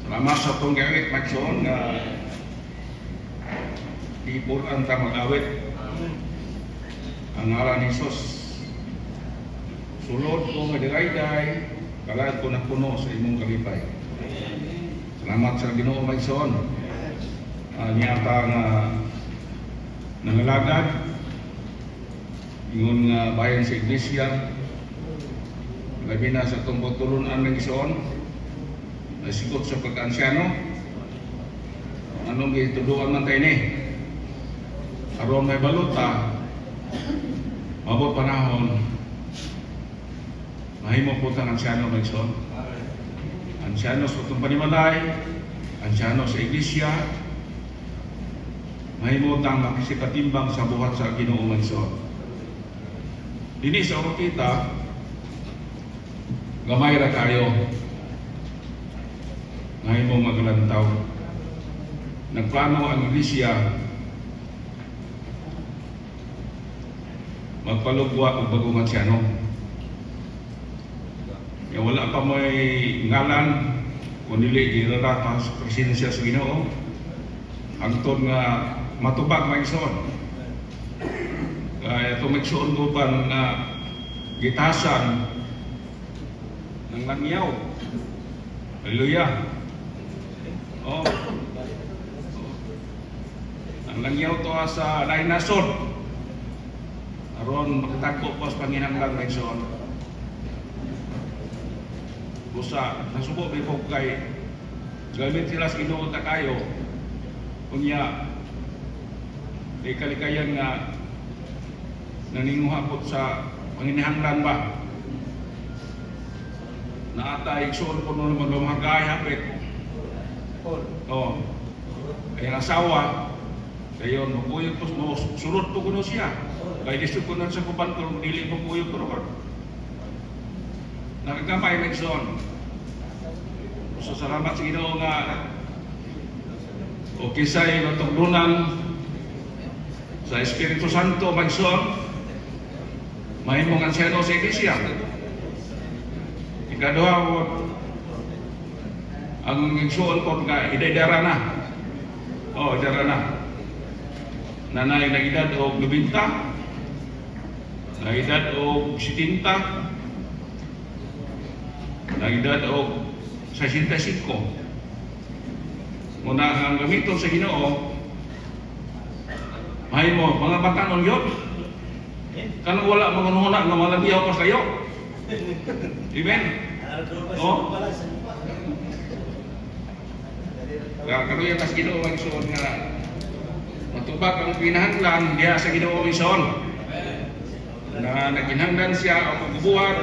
Salamat sa itong gawit, Magson, nga ipuran ta mag-awit ang ngalan ni Jesus. Sulod ko nga dirayday, kalad ko na puno sa imong kalipay. Salamat sa Ginoo, Magson. Niyata nga nangalagad ingon nga bayan sa iglesia, labi na sa itong pagtulunan ng Isoon, nasigot sa pagka-ansyano, anong gituduan man tayo ni aron may baluta, mabot panahon mahimo po ang ansyano ng Isoon, ansyano sa itong panimalay, ansyano sa iglesia, mahimo tang makisipatimbang sa buhat sa Ginoo ng Isoon. Dini sa oras kita gamay ra kayo ngayon mo maglantaw. Nagplano ang iglesia magpalugwa og bagong ansyano. Wala pa may ngalan kundi girarata sa presensya sa Ginoo hangtod nga matubag Magson. Kaya itong Magson ko pa na gitasan ng langyaw. Hallelujah. Ang langyaw to sa lain nasod aron makatagpo pa sa panginahanglan Magson. Busa nasubo may po kay gamit sila sa Ginoo ta kayo unya di kalikayan nga naninguha po sa panginahanglan ba na atay igsoon po nung magmahagay hapit. Kaya asawa kayo magpuyog po surot po kuno siya kaya gusto ko nun sa kupan ko dili po puyog ko ron nakagamay Magson. So salamat sa Ginoo nga o kisay natuglunan sa Espiritu Santo Magson mahimong ansyano sa iglesia. Ikaduha ang igsoon ko nga idadara na. Idara na. Nanay na edad o 90, na edad o 70, na edad o 65. Muna ang gamiton sa Ginoo mahimo mga batanon yun. Kanang wala mangununa nga malabiyaw pa kayo. Amen. Karuya tas Ginoo Magson nga matubag ang pinahanglan diha sa Ginoo Magson. Na naginhanglan siya ang pagbubuhat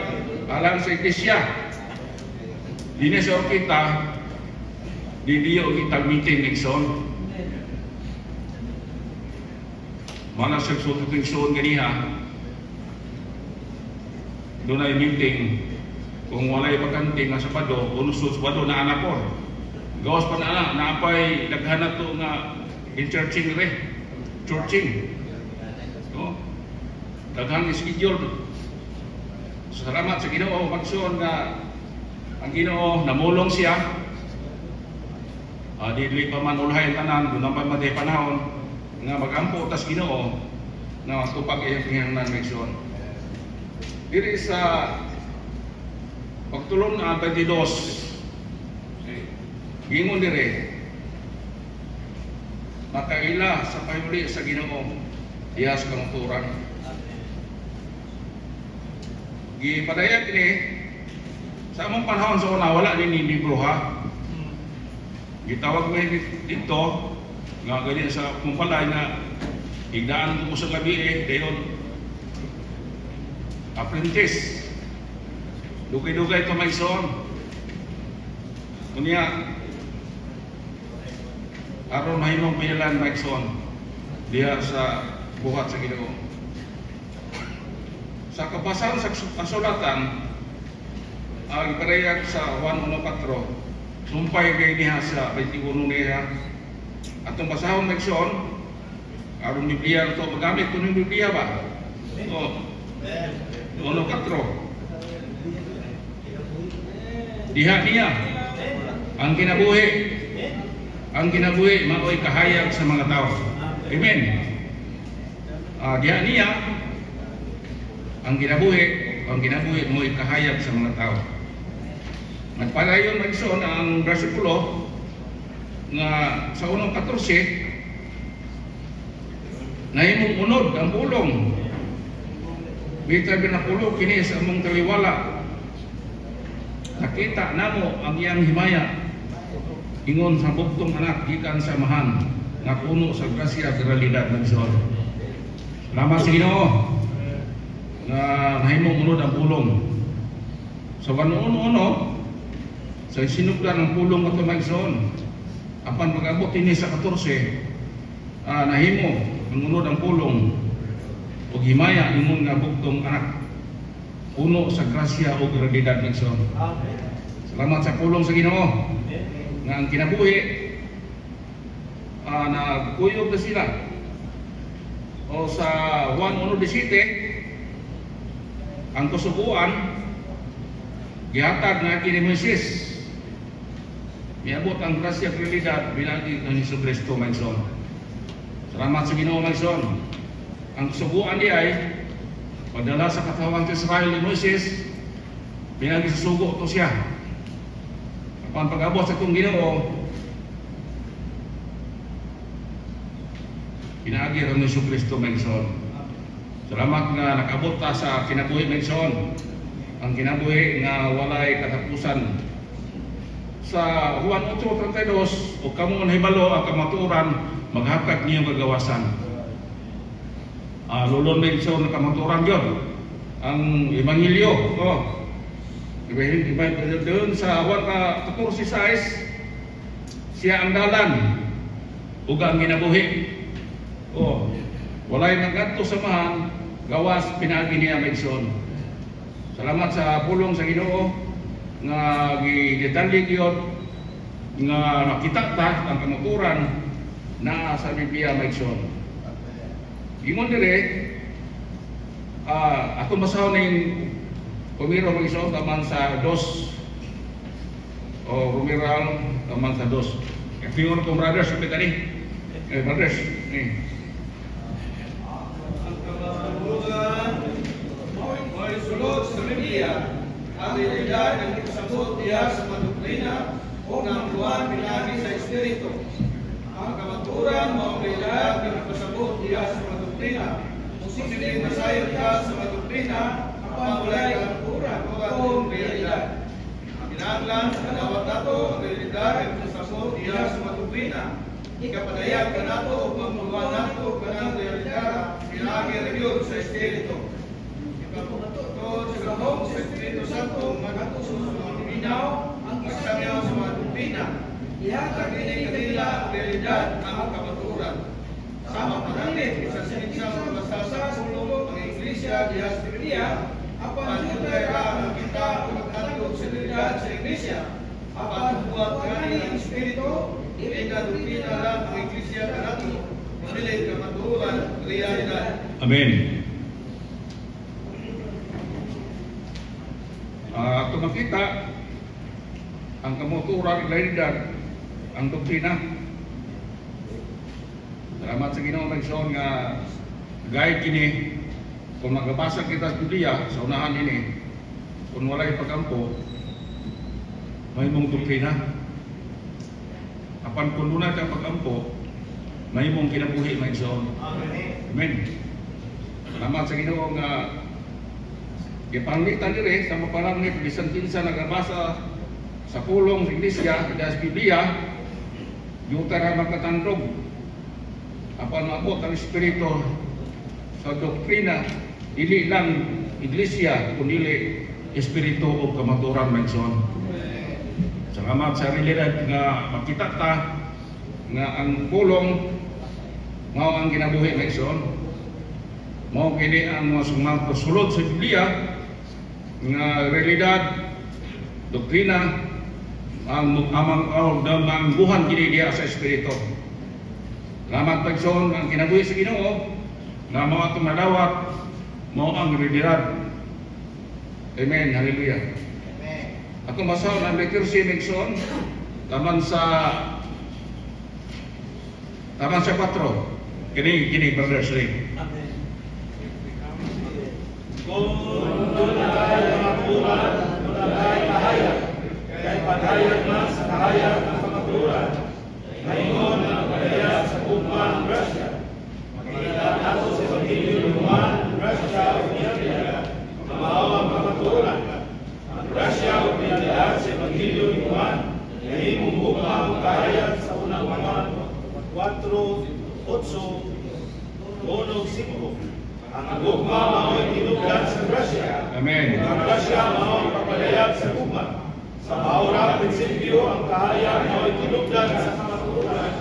alang sa iglesia. Dini sa kita didiyo kita meeting Magson. Mana sa sututing ganiha doon ay meeting kung walay pagkanting nga Sabado unusod Sabado na anak ko gawas pa na anak naapay naghanap to nga in-churching churching daghang schedule. Salamat sa Ginoo Magson nga ang Ginoo namulong siya dili pa man ulahay tanan doon naman maday panahon nga magampo tas Ginoo na tupag iyang pinahanglan Magson. Diri sa pagtulong na 22 gingon dire makaila sa payuli sa Ginoo diha sa kanuturan. Gipadayag ini sa among panahon sa una wala din ni libro ha. Gitawag mo dito nga ganyan sa kumpalay na igdaan ko sa gabi dayon apprentice dugay-dugay ito Magson. Kunya aron mahimong pinilan Magson diha sa buhat sa Ginoo. Sa kabasahan sa kasulatan ang iparehag sa 1:14 sumpay kay diha sa 21 niya atong basahon Magson aron Biblia ito magamit kuno Biblia ba? Diha niya ang kinabuhi mao'y kahayag sa mga tao. Amen. Diha niya ang kinabuhi mo'y kahayag sa mga tao. Nagpalayon magson ang bersikulo nga sa unang 14 nahimong unod ang pulong. Bitabi na pulo kini sa among taliwala. Nakita namo ang iyang himaya ingon sa bugtong anak gikan sa mahan nga puno sa grasya at realidad ng Sion. Salamat sa Ginoo nga nahimong unod ang pulong. So kanuuno sa sinugdan ng pulong ato magson. Apan pag-abot ini sa 14 nahimo ang unod ang pulong o himaya ingon nga bugtong anak puno sa grasya o realidad ng Sion. Salamat sa pulong sa Ginoo nga ang kinabuhi nagkuyog na sila o sa 1:17 ang kasubuan gihatag na kini Moises miabot ang grasya at realidad bilagi ng Jesucristo magson. Salamat sa Ginoo magson. Ang kasubuan di ay padala sa katawan sa Israel ni Moises bilagi sa sugo to siya. Apan pag-abot sa itong Ginoo pinaagi rin ng Jesucristo magson. Salamat nga nakabot ta sa kinabuhi magson. Ang kinabuhi nga walay katapusan. Sa Juan 8:32 o kamo nahibalo ang kamaturan maghatag niyo kagawasan. Lulon magson na kamaturan yun ang ebanghelyo. Doon sa Juan 14:6 siya ang dalan ug ang ginabuhi. Walay nagadto sa mahan gawas pinaagi niya magson. Salamat sa pulong sa Ginoo nga gidetalye gyud nga makita ta ang kamaturan na sa Biblia magson. Ingon dire ako masahon ning Romero magson taman sa 2 o Romero taman sa 2. Ingon ko brothers kita ni. Brothers ni. May sulod sa Biblia ang realidad ng ikasabot diya sa mga doktrina o ng buwan pinagi sa Espiritu. Ang kamaturan mo ang realidad ng ikasabot diya sa mga doktrina. Posibleng masayod ka sa mga doktrina kapag walay kamaturan o realidad. Kinahanglan sa kadawat nato ang realidad ng ikasabot diya sa mga doktrina. Ikapadayag ka nato o pagmuluan nato ka ng realidad pinagi rin sa Espiritu. Sa Gabong sa Espiritu Santo magatuso sa mga minaw ang magsabihan sa mga doktrina. Ihatag ini kanila ang realidad ang kamaturan. Sama pananit sa sinigsang masasa sulong ang Iglesia diha sa Biblia apan jutay ra ang kita maghatag sa realidad sa Iglesia. Apan buhat kani ang Espiritu dili na doktrina lang ang Iglesia kanato dili kamaturan realidad. Amen. Ito makita ang kamuturan, realidad, ang doktrina. Salamat sa Ginoo magson nga guide kini kung magabasa kita sa Biblia sa unahan ini kung walay pagkampo may mong doktrina. Apan kung una ka pagkampo may mong kinabuhi magson. Amen. Salamat sa Ginoo nga ipanglitan dire sa maparang ni bisan-tinsa nagabasa sa pulong sa Iglesia sa Biblia yung tara magkatandog apan maabot ang Espiritu sa doktrina dili lang Iglesia kundi Espiritu o kamaturan magson. Salamat sa realidad nga makita ta nga ang pulong mao ang ginabuhi magson. Mao kini ang mga sumangko-sulod sa Biblia nga realidad, doktrina, ang amang buhan kini diya sa Espiritu. Salamat pagson ang kinabuhi sa Ginoo nga mao atong madawat mao ang realidad. Amen. Hallelujah. Amen. Ako masahon ang letter C magson taman sa 4. Kini Brother Sri. Kung tunay kamaturan, tunay kahayag, kay padayag man sa kahayag ng kamaturan, ngayon ang padayag sa kumang grasya. Makita nato sa Ebanghelyo ni Juan, grasya o pinagbiyagan, kamao ang kamaturan. Ang grasya o pinagbiyagan sa Ebanghelyo ni Juan, nahimong kumang kahayag sa unang Juan 4:8, 1:5. Ang gugma mao'y tinubdan sa grasya. Amen. Ang grasya mao'y papadayag sa gugma. Sa maurang prinsipyo, ang kahayag mao'y tinubdan sa kamaturan.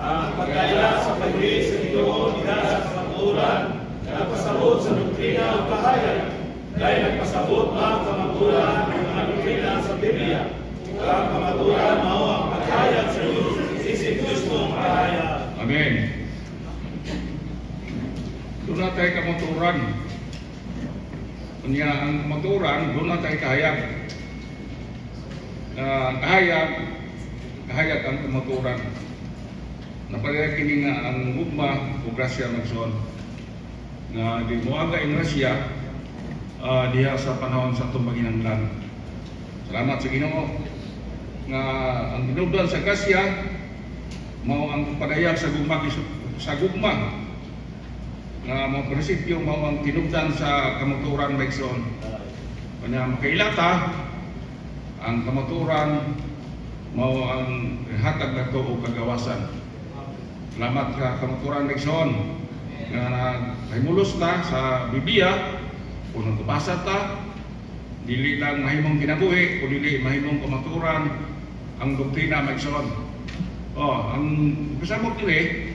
Ang pagkaya sa pagli sa Ginoo nila sa kamaturan, nagpasabot sa doktrina o kahayag. Dahil nagpasabot ang kamaturan ng mga doktrina sa Biblia. Ang kamaturan mao ang paghayag sa Diyos. Si Kristo ang kahayag. Amen. Doon na tayo kamaturan. Kunya ang kamaturan, doon na tayo kahayag. Kahayag ang kamaturan. Napalaya kini nga ang gugma o grasya magson. Nga di moaga ang grasya diha sa panahon sa itong maginanglan. Salamat sa Ginoo nga ang dinubdan sa grasya mao ang padayag sa gugma nga mga prinsipyo mao ang tinubdan sa kamaturan maigsoon. Kanya makailata ang kamaturan mao ang hatag nato og kagawasan. Salamat sa kamaturan maigsoon nga nahimulos ta sa Biblia kung nagpasa ta dili lang mahimong kinabuhi o dili mahimong kamaturan ang doktrina maigsoon. Ang kasabot dili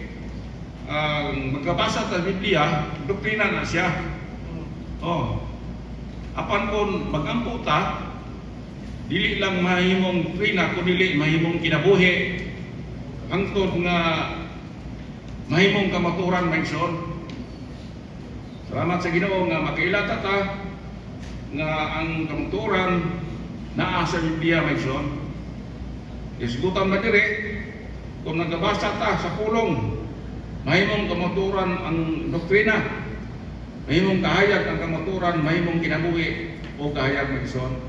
ang magkabasa sa Biblia, doktrina na siya. Apan kon magampo ta, dili lang mahimong doktrina kundi dili mahimong kinabuhi. Hangtod nga mahimong kamaturan maigsoon. Salamat sa Ginoo nga makailata ta nga ang kamaturan naa sa Biblia maigsoon. Isgutan ba diri kung nagabasa ta sa pulong, mahimong kamaturan ang doktrina, mahimong kahayag ang kamaturan, mahimong kinabuhi o kahayag maigsoon.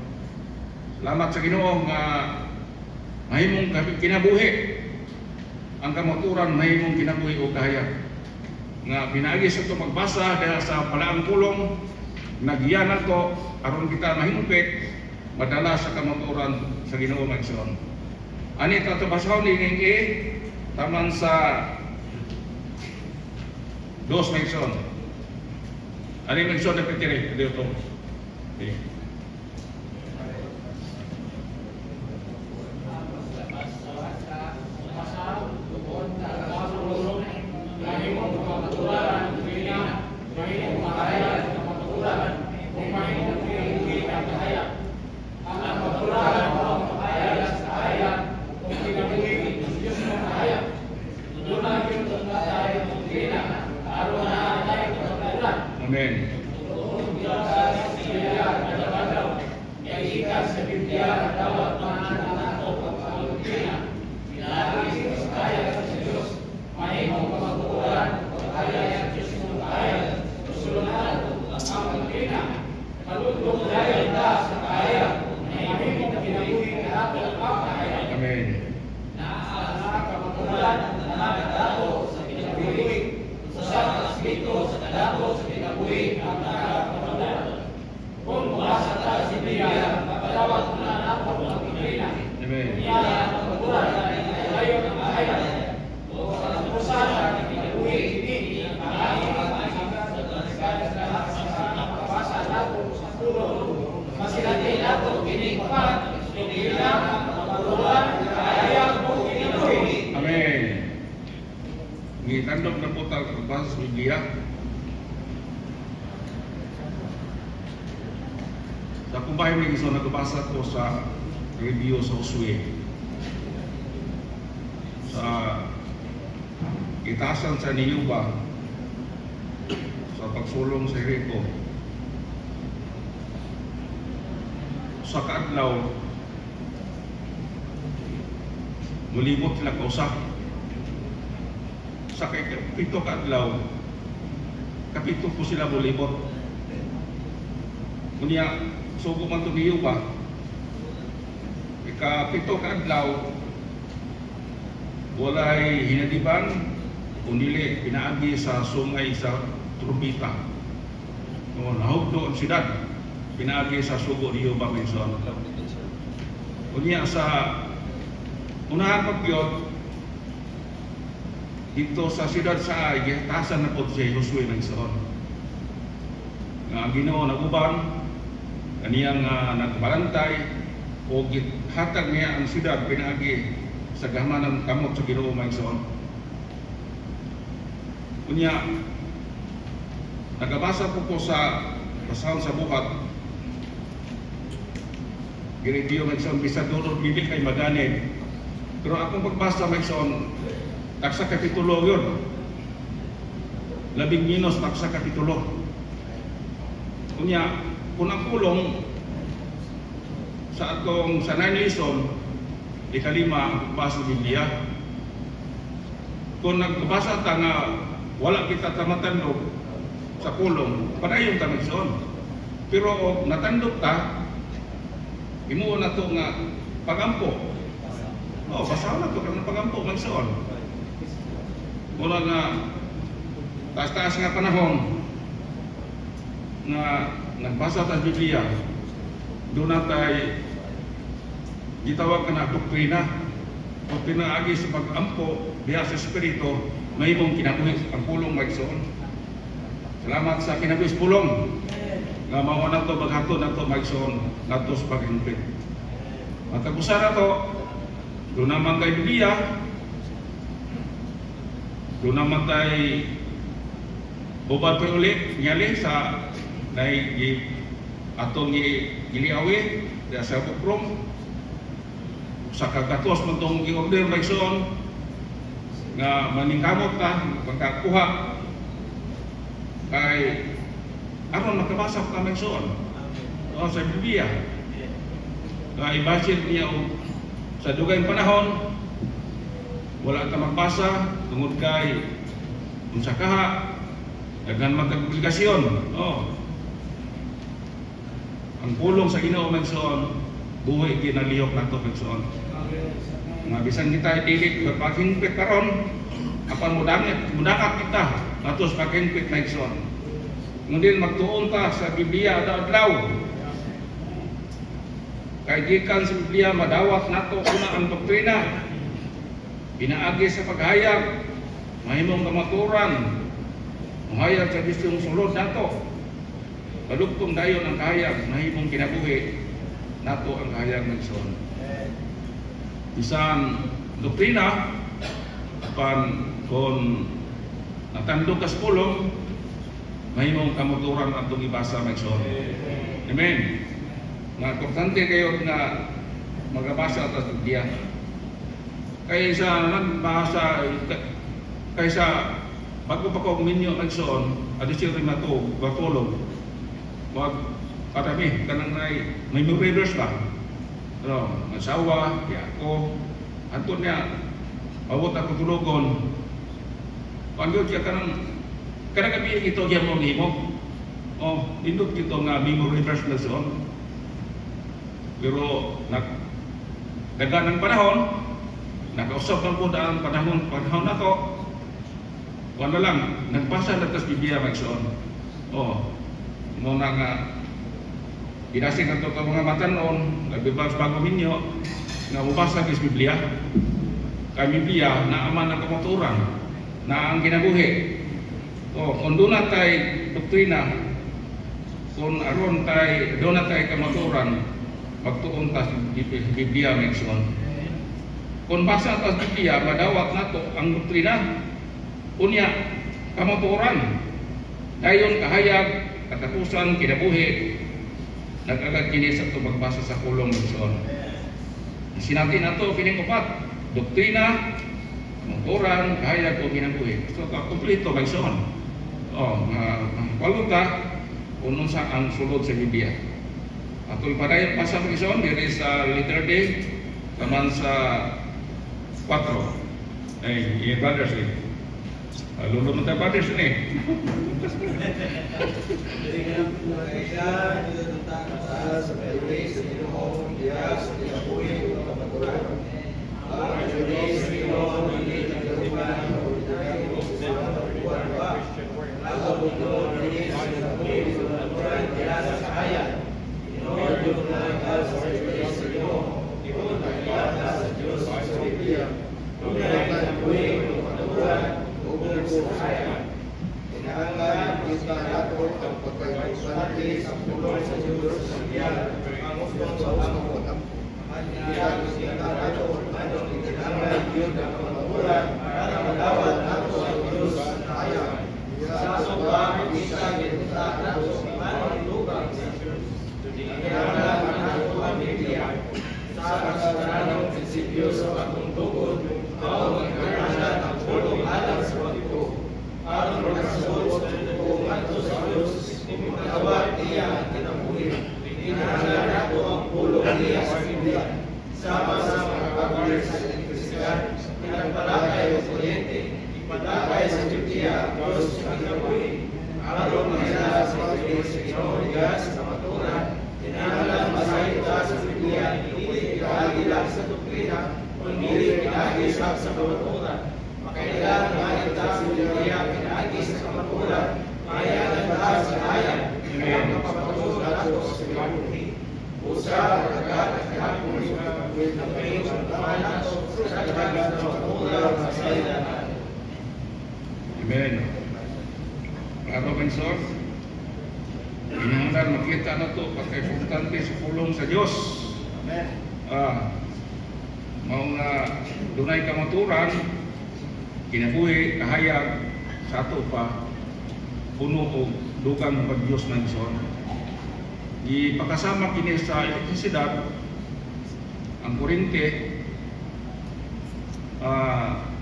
Salamat sa Ginoo nga mahimong kinabuhi ang kamaturan, mahimong kinabuhi o kahayag. Nga pinaagi sa ito magbasa dahil sa palaang pulong, nagyanan ko aron kita mahimupit madala sa kamaturan sa Ginoo maigsoon. Ani tatabasahon ni taman sa 2 maigsoon. Ani maigsoon na pitiri dito. Okay. Amen. Gitandog na po tayo sa Biblia. Sa kumpay may iso nagbasa ko sa review sa Uswe. Sa itasan sa Niyuba sa pagsulong sa Jericho. sa kaadlaw mulibot sila kausap. Sa pito kaadlaw kapito po sila mulibot. Unya sugo man to niyo ba? Ikapito kaadlaw walay hinadiban unili pinaagi sa sungay sa Trumpita. No, nahugdo ang siyudad pinaagi sa sugo niyo ba menson. Unya sa unahan pagyod dito sa siyudad sa Ai, tasan na po si Josue menson. Nga Ginoo naguban kaniyang nagbalantay o hatag niya ang siyudad pinaagi sa gahmanan kamot sa Ginoo menson. Unya nagabasa po sa basahon sa buhat Ginediyo menson bisa durod bibig kay maganin. Pero akong pagbasa menson taksa kapitulo yun. 11 taksa kapitulo. Kunya, kung ang kulong sa atong sa 9 lesson, ikalima, basa sa Biblia. Kung nagbasa ta nga wala kita tamatandog sa kulong, padayon ta menson. Pero natandog ta, imuon na to nga pagampo. Oh, basaw na to kang pagampo menson. Mula nga taas-taas nga panahon nga nagbasa ta sa Biblia, doon natay gitawag ka na doktrina. Doktrina agi sa pag-ampo diha sa Espiritu, mahimong kinabuhi ang pulong magsoon. Salamat sa kinabuhi sa pulong nga mao na to maghatod na to magsoon nato sa pag-impit. Matagusa na to, doon naman kay Biblia, doon naman tayo bubad pa ulit niyali sa atong giliawi sa bukrom sa kagatos man itong i-order magsoon nga maningkamot ka pagkakuha kay aron makabasa ka magsoon sa Biblia nga ibasin niya sa dugay panahon wala ka magbasa tungod kay unsa kaha daghan magkapublikasyon. Ang pulong sa Ginoo menson buhi ginalihok nato menson. Nga bisan kita dili pagpakingpit karon apan mudangat kita nato sa pagpakingpit menson. Ngunit magtuon ta sa Biblia adlaw. Kay gikan sa Biblia madawat nato una ang doktrina. Pinaagi sa paghayag, mahimong kamaturan, mahayag sa gustong sulod nato. Balugtong dayon ang kahayag, mahimong kinabuhi nato ang kahayag menson. Bisan doktrina, apan kung natandog ka sa pulong, mahimong kamaturan atong ibasa menson. Amen. Nga importante kayo nga magabasa sa Biblia. Kaysa nagbasa kaysa bago pa ko minyo nagsoon adisir rin na to bafolog wag parami kanang may readers ba masawa kaya ako antun niya awot ako tulogon pagod siya kanang gabi ito diyan mo nimo indot kito nga memory readers na soon pero dagan ng panahon nakausap ng po ang panahon na to wala lang nagbasa na tas Biblia magsoon muna nga inasing nato ka mga matanon nagbibas bago minyo nga ubasa kis Biblia kay Biblia na aman ang kamaturan na ang ginabuhi kung doon na tayo doktrina kung aron tayo doon na tayo kamaturan magtuon ta sa Biblia magsoon. Kung basa ta sa Biblia, madawat nato ang doktrina, unya kamatuoran, dayon kahayag, katapusan, kinabuhi, nag-agad kini sa ito magbasa sa kulong menson. Sinati nato kining upat, doktrina, kamatuoran, kahayag o kinabuhi. So, kumplito menson. Walo ka, unong sa ang sulod sa Biblia. Atol padayon pa sa Quezon diri sa letter D taman sa 4. Ay, brothers eh. Lolo mo tayo brothers ni. Kinahanglan kita nato ang pagkaibusante sa pulong sa Diyos sa biyan ang usbong sa amon. Kanya kita nato ang kinahanglan yun ang pamaguran para magawad nato ang Diyos sa kaya. Sa sobrang kita kita nato sa imanong lugar sa Diyos. Kinahanglan nato ang Biblia sa kasaranong prinsipyo sa pagtungtugod o magkakaroon ang pulong alam sa pagtungtugod. Aron makasabot sa tutungan sa Diyos, magawad niya ang kinabuhi. Kinahanglan nato ang pulong niya sa Biblia. Sama sa mga pagkakulit sa elektrisidad, pinagpalakay o kuryente, ipalakay sa Biblia ang Diyos sa kinabuhi. Aron mahila sa pagkakulit sa Ginoo sa maturan, kinahanglan masayta sa Biblia, hindi pinahagila sa doktrina, kundi pinahagisa sa maturan. Kailangan makita sa Biblia pinagi sa kamatulan, maya nagdahal sa ayan, ang kapapatulan nato sa kinabuhi. Usa, agad at kahapon, ng payong taman nato sa kinabuhi sa kamatulan sa sayanan. Amen. Mga Robinson, kinahanglan makita na ito pagka-importante sa pulong sa Diyos. Mao nga dunay kamaturan, kinabuhi, kahayag, sa ato pa, puno o dugang pag-Diyos ng Diyos. Ipakasama kini sa elektrisidad, ang kurente,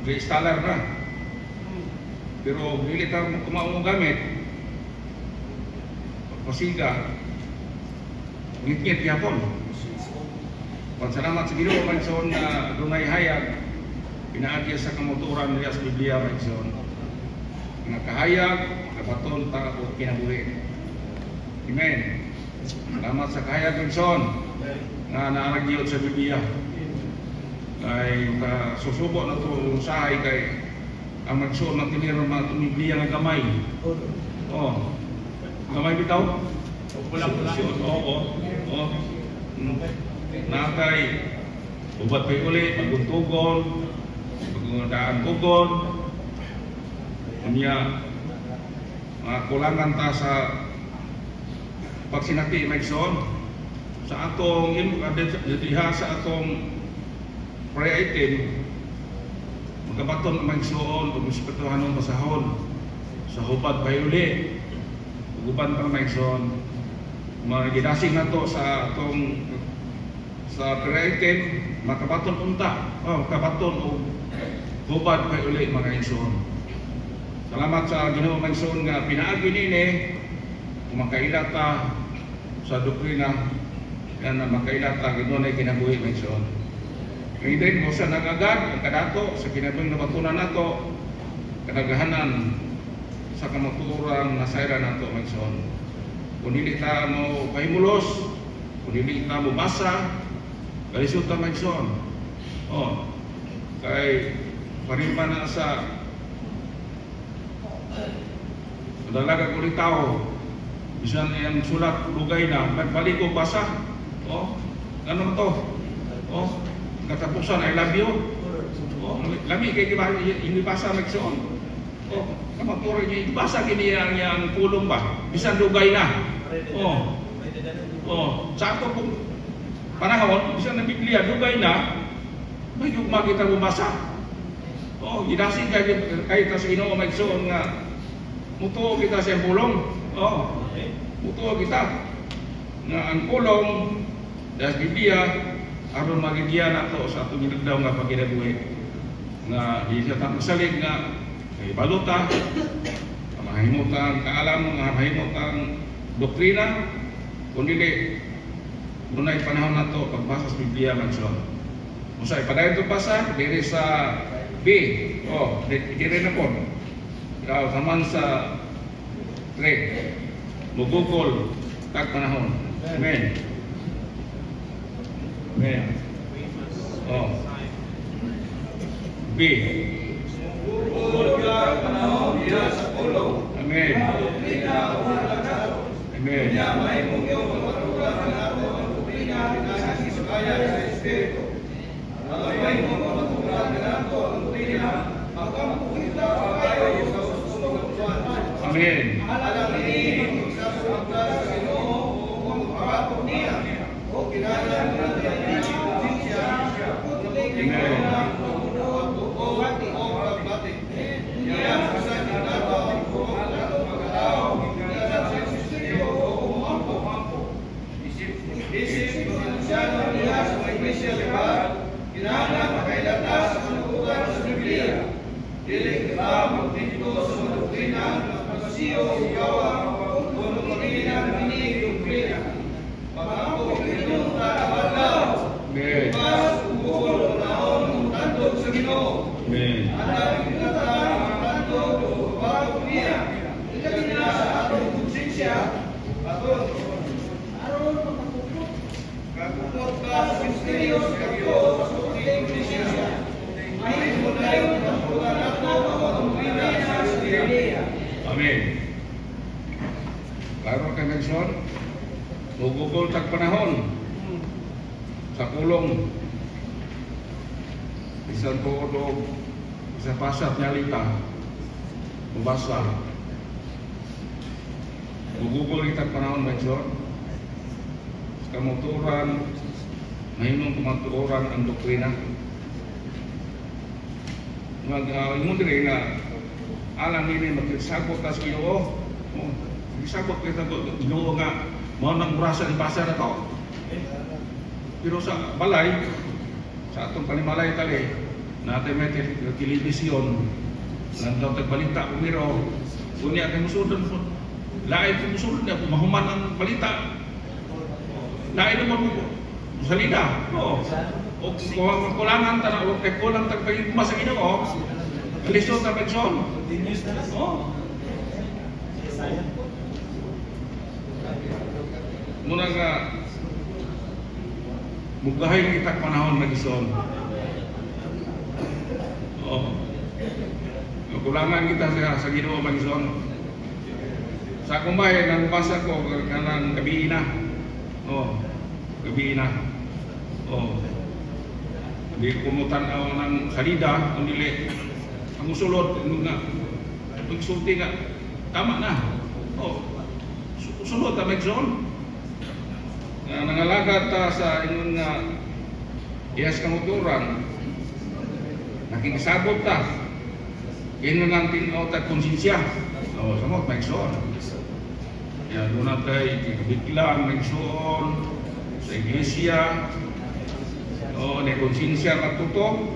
ga-installer na. Pero dili ta kumaong gamit, pasiga, ngit-ngit yapon. Pagsalamat sa Ginoo Magson na dunay hayag, pinaagi sa kamotoran niya sa Biblia Magson. Nga kahayag, kapaton ta o kinabuhi. Amen. Salamat sa kahayag Magson nga naaragyod sa Biblia. Kay susubo na ito usahay kay ang Magson na tiniro mga Biblia nga gamay. Oh, gamay bitaw? Pulang-pulang. Oo. Nakay, ubat pa uli, paguntugon, pagdaan tugon, kanya kulangan ta sa pagsinati Magson sa atong diha sa atong prayer item magkabaton ang Magson kung respetuhan ng masahon sa hubad pa uli uban pa Magson magidasing na to sa atong sa prayer item makabaton unta makabaton o hubad pa uli mga Magson. Salamat sa Ginoo Magson nga pinaagi nini makailata sa doktrina yan na makailata gidunay kinabuhi Magson. Ngayon mo sa nagagad ang kadato sa kinabuhi na batunan nato kadaghanan sa kamaturan na sayra nato Magson. Kung hindi ta mo pahimulos, kung hindi ta mo basa, kalisod ta Magson. Kay parimpa na sa dalaga ko rin tao bisan yung sulat lugay na balik ko basa ano to katapusan I love you lami kay hindi basa Magson kamaturan niya ibasa kini yang pulong ba bisan lugay na sa ato kung panahon bisan na Biblia lugay na may yugma kita bumasa idasig kayo sa Ginoo Magson nga mutuo kita sa pulong mutuo kita nga ang pulong das Biblia aron magigyan nato sa atong ginagdaw nga pagkinabuhi nga di sa tangsalig nga kay baluta mahimutang kaalam nga mahimutang doktrina kundi Dunay panahon na to pagbasa sa Biblia magsyon. Usay padayon to basa diri sa B. Oh, diri na po. Saman sa 3. Mugugol kag panahon. Amen. Amen. Oh. B. Mugugol kag panahon diha sa pulong. Amen. Amen. Kanya may mungyo matutunan ang ato ang doktrina nga isugaya sa Espiritu. Ang may matutunan ang ato ang doktrina hanggang makita kayo sa usong buwan. Amen. Alam ini sa sumunod sa Ginoo kung makapatok niya o kinahanglan natin ang konsensya o tuloy na o pagbati. Kaya sa nato ang buong nato magalaw isip konsensyano niya sa mga iglesia libat, kinahanglan makailata sa kanukutan sa Biblia. Dili kita magtinto sa mga doktrina ng pagsiyo o gawa o magpilihan ng inig doktrina. Pagkako pinunta na badlaw, mas umukol o naon ng tandog sa Ginoo. Alam kinata ang tandog o bago niya. Ilagin na sa atong konsensya, aton kakupot ka sa misteryo sa Diyos sa ating konsensya. May mulayon ang buwan nato ang doktrina sa Biblia. Amen. Klaro kay Nelson, mugugol tag panahon sa kulong. Isang tuod sa pasat nyalita mubasa. Mugugol tag panahon Nelson. Kamuturan, mahimong kumatuoran ang doktrina. Ingon diri nga alam ini magkisabot ta sa Ginoo. Gisabot kita ko Ginoo nga mao nang brasa ni pasar na to. Pero sa balay, sa atong panimalay tali, natin may telebisyon, nandaw tagbalita kumiro, unya kay musudon po. Lain kung musudon na mahuman ang balita. Lain naman mo salida. O kung kulangan ta na o kay kulang tagpayugma sa Ginoo, lisod na pagson. Muna nga mugahay kita panahon magison. Kulangan kita sa Ginoo magison. Sa akong bahay nang basa ko kanang gabi na. Gabi na. Di kumutan ng salida, kundi ang usulot nga pagsulti nga tama na. Usulot ta megson. Nangalagad ta sa ingon nga iyas kamuturan. Nakikisabot ta. Ingon ang tinaw ta konsensya. Samot megson. Ya, doon natin ikabiglan, nagsuon sa iglesia, na konsensya at tuto,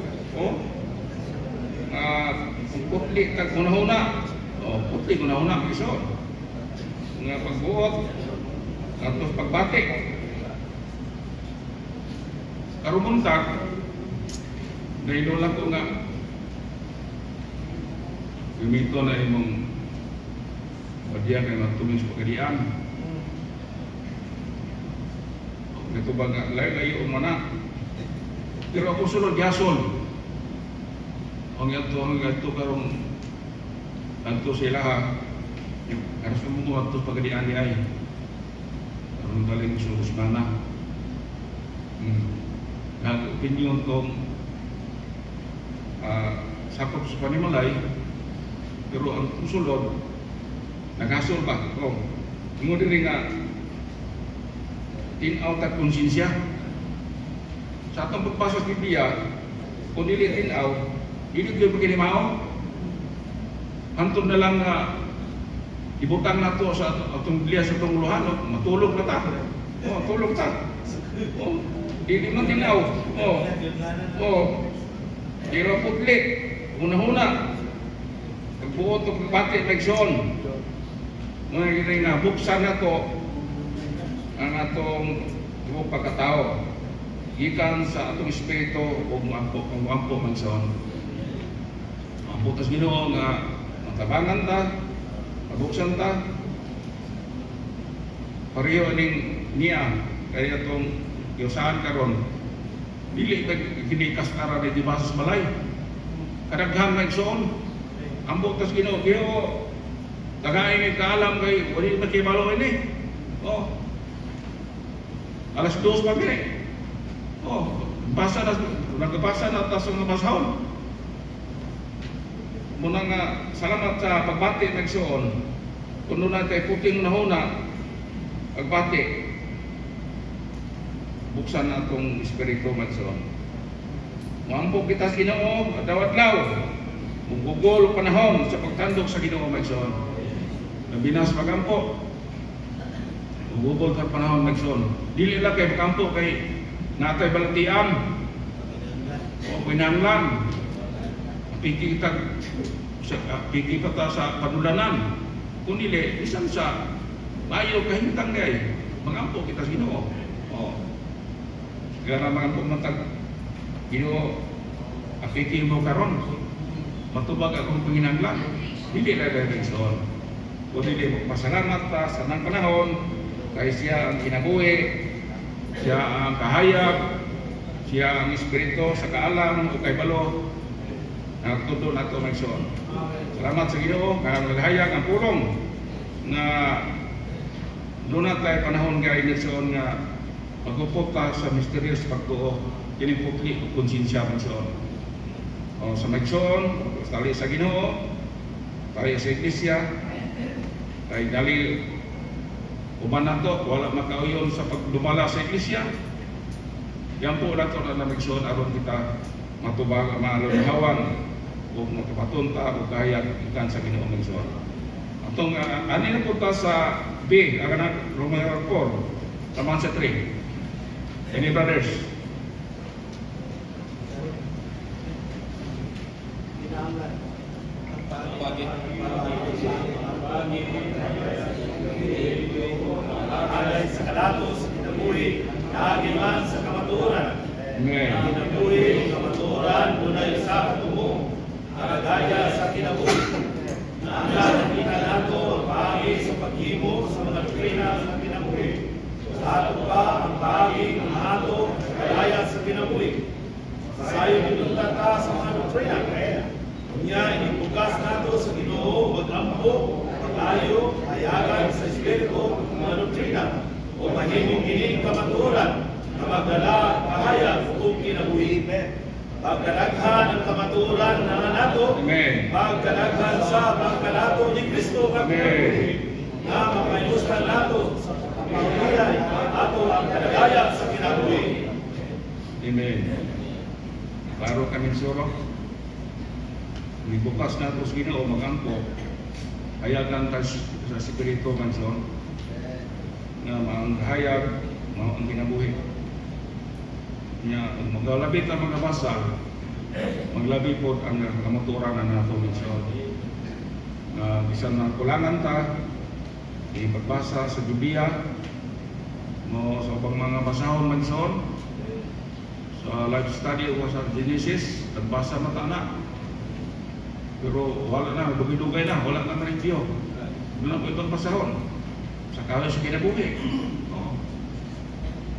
putli kag hunahuna, putli hunahuna, iso, nga pagbuot, at pagbatik, karumuntak, dahil lang ko nga, gumito na imong dia kay matumin sa pagadian. Ito ba nga layo mana? Pero ako sulod yason. Ang yato karong tanto sila ha. Karas mo ato pagadian di ay. Karong galing sulod mana. Nag-opinion kong sakop sa panimalay, pero ang sulod nagasol ba? Ingon diri nga tinaw ta konsensya. Sa atong pagbasa sa Biblia, kung dili tinaw, dili gyud magkalimaw. Hantod na lang nga ibutang nato sa atong Biblia sa atong luhan, matulog na ta. Tulog ta. Dili man tinaw. Dili putli. Una-una. Pagbuot og pati megson. Mga nga buksan na to ang atong imong pagkatao gikan sa atong espiritu ug moampo man son. Ampo tas Ginoo nga matabangan ta, mabuksan ta. Pareho ning niya kay atong Diyosahan karon. Dili ta ginikas ara di basas balay. Kadaghan man son. Ampo tas Ginoo, Ginoo tagay ni kaalam kay wali ta kibalo ini. Oh. Alas 2 pa gini. Oh, basa na, nagbasa na ta sa mga basahon. Muna nga, salamat sa pagbati nagsuon. Kuno na kay puting nahuna, pagbati. Buksan na itong espiritu magsuon. Maampo kita sa Ginoo, adlaw-adlaw. Mugugol panahon sa pagtandog sa Ginoo magsuon. Nabinas pagampo. Mugugol ka panahon magsuon. Dili lang kay pagampo kay natay balatian o pinanglan pikita sa panulanan kung nili isang sa mayo kahintang day mangampo kita sa Ginoo. Kaya naman pumatag Ginoo apiki mo karon matubag akong panginanglan hindi na direksyon kung hindi mo pasalamat ta sa nang panahon kay siya ang kinabuhi, siya ang kahayag, siya ang espiritu sa kaalam o kay balo na tuto nato magsuon. Salamat sa Ginoo kang naghayag ang pulong na doon tayo panahon kay magsuon nga magupot ta sa misteryos pagtuo kining putli o konsensya magsuon. O sa magsuon, tali sa Ginoo, tayo sa iglesia, kay dali uban nato wala makauyon sa pagdumala sa iglesia. Yan po nato na namigsuon aron kita matubag maalunhawan o makapatunta o kahayag ikan sa Ginoo migsuon. Atong ani na punta sa B akan Romero 4 taman sa 3. Any brothers? Alay sa kalatos, kinabuhi, naagiman sa kamaturan. Kinabuhi, kamaturan, dunay sa katumo, nakagaya sa kinabuhi. Naanglan ang kinalato, ang bahagi sa paghimo sa mga doktrina sa kinabuhi. Sa ato pa ang bahagi ng ato, kagaya sa kinabuhi. Sayo pinunta ka sa mga doktrina. Kunya, inibukas nato sa Ginoo, mag-ampo, pag-ayo, hayagan sa espiritu, mga doktrina, o mahimong ining kamaturan na magdala kahayag kung kinabuhi. Pagkalaghan ang kamaturan na nato, pagkalaghan sa pagkalato ni Kristo kinabuhi, na mapayustan nato sa pamilya ato ang kalagayan sa kinabuhi. Amen. Paro kami suro. Ibukas nato sa Ginoo magampo. Hayagan ta sa espiritu manson na manghayag mao ang kinabuhi nya maglabit ang mga basa maglabi po ang kamaturan na nato manson na bisan na kulangan ta ipagbasa sa Biblia mo sa ubang mga basahon manson sa life study o sa Genesis nagbasa mata na pero wala na, dugay-dugay na, wala na review. Wala po ibang pasahon. Sa kawin sa kinabuhi.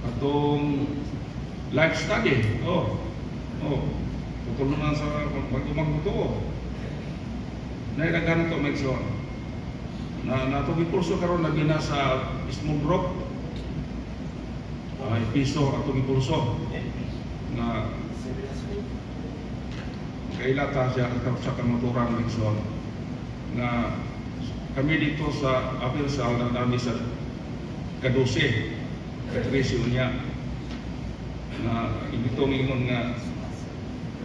Atong life study. Tukul naman sa pag-umang buto. Nailaghan ito, Megson. Na itong ipulso karon na gina sa small group. Piso atong ipulso. Na kailata siya sa kamaturan Megson na kami dito sa apil sa nami sa ka-12 ka-13 niya na ibitong ingon nga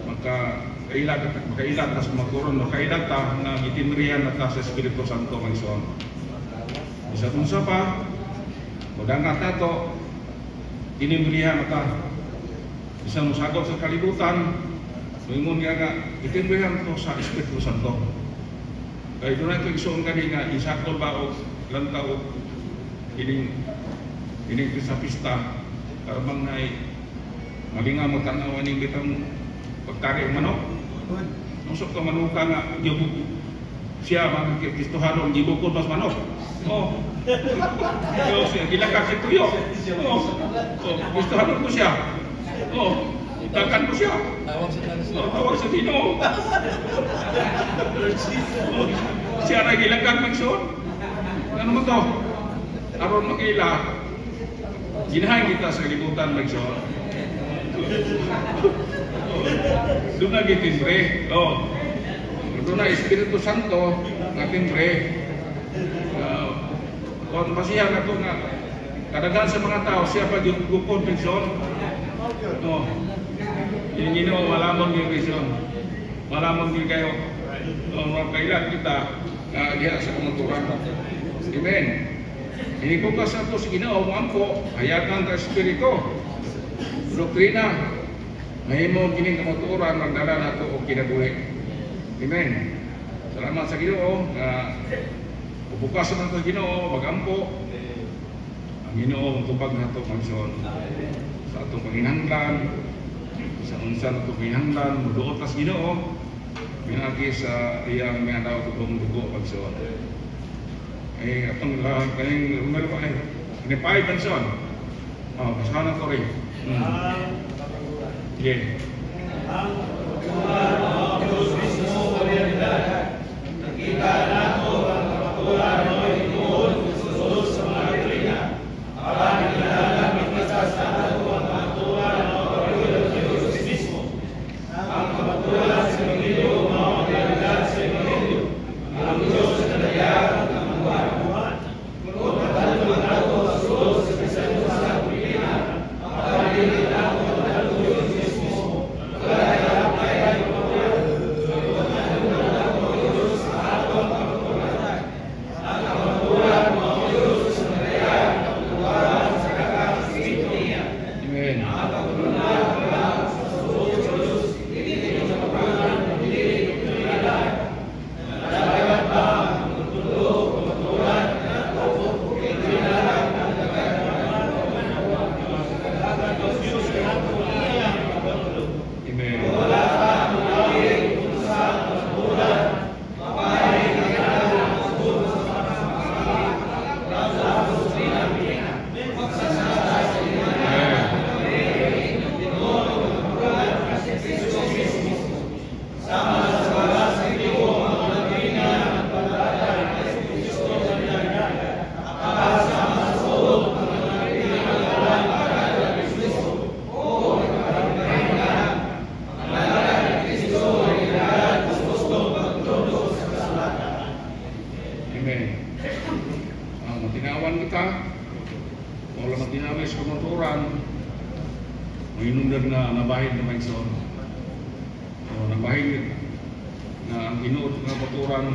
makailat sa maturon makailat ta na itinrihan na ta sa Espiritu Santo Megson isa kung sa pa mudangat nato tinimbrihan na ta isa musagot sa kalibutan ingon nga itinrihan to sa Espiritu Santo. Kaya doon natin isuong kanina, isakol ba o lantaw ining sa pista karabang na malinga mo tanawan yung bitang pagkari ang manok. Nusok ka manuka nga, siya mga Kristohano, hindi bukod mas manok. Oh. So, siya, gilakak si Tuyo. Oh. Kristohano ko siya. Oh. Itakan ko siya. Tawag sa Ginoo. Siya na gilakak magsuot. Ano mo to? Aron makila. Ginahan kita sa libutan magsuot. Doon na gitimbre. Oh. Doon na Espiritu Santo na timbre. Kung masihan ako nga kadaghan sa mga tao siya pa yung gupod Pigson. Oh. Yung Ginoo malamon yung Pigson. Malamon din kayo. Kailan kita diha sa kamuturan. Amen. Ini ko ka sa to sa Ginoo mo ampo hayatan ta Espiritu. Doktrina. Mahimo kining kamuturan magdala nato og kinabuhi. Amen. Salamat sa Ginoo nga bukas naman sa Ginoo magampo. Ang Ginoo magtubag nato magson sa atong panginahanglan, sa unsa nato panginahanglan, muduot tas Ginoo pinagi sa iyang mga daw tubong dugo magson. Atong kaning umero pa ni pay panson. Pasana ko rin. Yeah. Ang pagkuhan ng Diyos mismo realidad. Nakita nato ang kapatulan ng Panginoon susunod sa mga doktrina. Para nilalang itasas nato ang kapatulan ng kapatulan ng Diyos mismo. Ang kapatulan sa Evangelyo, mga realidad sa Evangelyo. Ang Diyos na nagayaan ang mga kabuhan. Kung katulad nato sa susunod sa Kristiyan sa doktrina, ang pagiging nato ang Diyos mismo. Matinawan kita, wala matinawis kumaturan, mahinundan na nabahid na maigsoon. Nabahid na ang inuot ng maturan,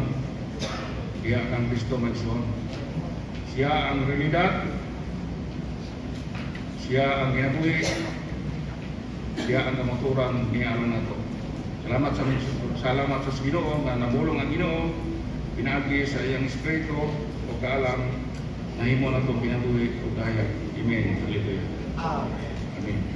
siya ang Kristo maigsoon. Siya ang realidad, siya ang ginabuhi, siya ang kamaturan ni aron nato. Salamat sa Ginoo nga nabulong ang Ginoo, pinagi sa iyang Espiritu o kaalam, nahimo na itong pinabuhi o kaya. Amen. Hallelujah. Amen.